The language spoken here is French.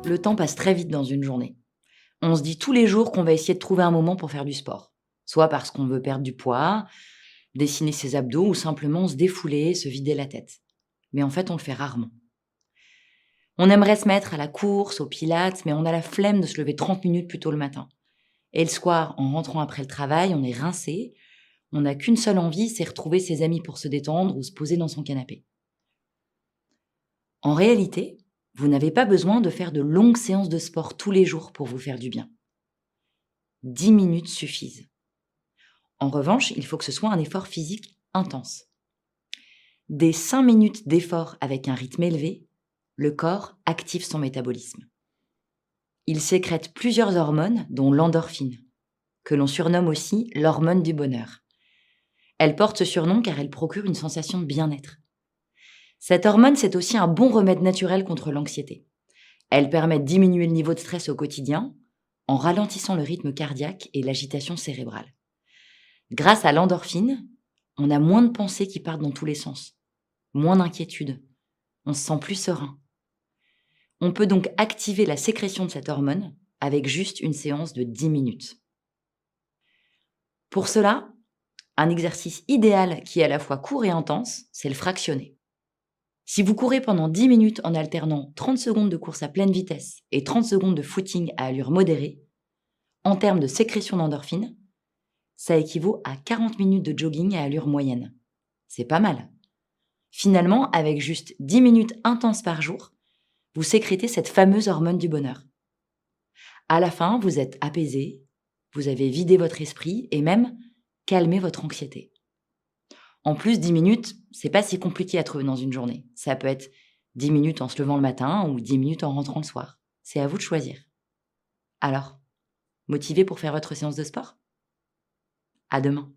Le temps passe très vite dans une journée. On se dit tous les jours qu'on va essayer de trouver un moment pour faire du sport. Soit parce qu'on veut perdre du poids, dessiner ses abdos ou simplement se défouler, se vider la tête. Mais en fait, on le fait rarement. On aimerait se mettre à la course, au pilates, mais on a la flemme de se lever 30 minutes plus tôt le matin. Et le soir, en rentrant après le travail, on est rincé. On n'a qu'une seule envie, c'est retrouver ses amis pour se détendre ou se poser dans son canapé. En réalité, vous n'avez pas besoin de faire de longues séances de sport tous les jours pour vous faire du bien. 10 minutes suffisent. En revanche, il faut que ce soit un effort physique intense. Dès 5 minutes d'effort avec un rythme élevé, le corps active son métabolisme. Il sécrète plusieurs hormones, dont l'endorphine, que l'on surnomme aussi l'hormone du bonheur. Elle porte ce surnom car elle procure une sensation de bien-être. Cette hormone, c'est aussi un bon remède naturel contre l'anxiété. Elle permet de diminuer le niveau de stress au quotidien en ralentissant le rythme cardiaque et l'agitation cérébrale. Grâce à l'endorphine, on a moins de pensées qui partent dans tous les sens, moins d'inquiétude, on se sent plus serein. On peut donc activer la sécrétion de cette hormone avec juste une séance de 10 minutes. Pour cela, un exercice idéal qui est à la fois court et intense, c'est le fractionné. Si vous courez pendant 10 minutes en alternant 30 secondes de course à pleine vitesse et 30 secondes de footing à allure modérée, en termes de sécrétion d'endorphine, ça équivaut à 40 minutes de jogging à allure moyenne. C'est pas mal. Finalement, avec juste 10 minutes intenses par jour, vous sécrétez cette fameuse hormone du bonheur. À la fin, vous êtes apaisé, vous avez vidé votre esprit et même calmé votre anxiété. En plus, 10 minutes, c'est pas si compliqué à trouver dans une journée. Ça peut être 10 minutes en se levant le matin ou 10 minutes en rentrant le soir. C'est à vous de choisir. Alors, motivé pour faire votre séance de sport ? À demain.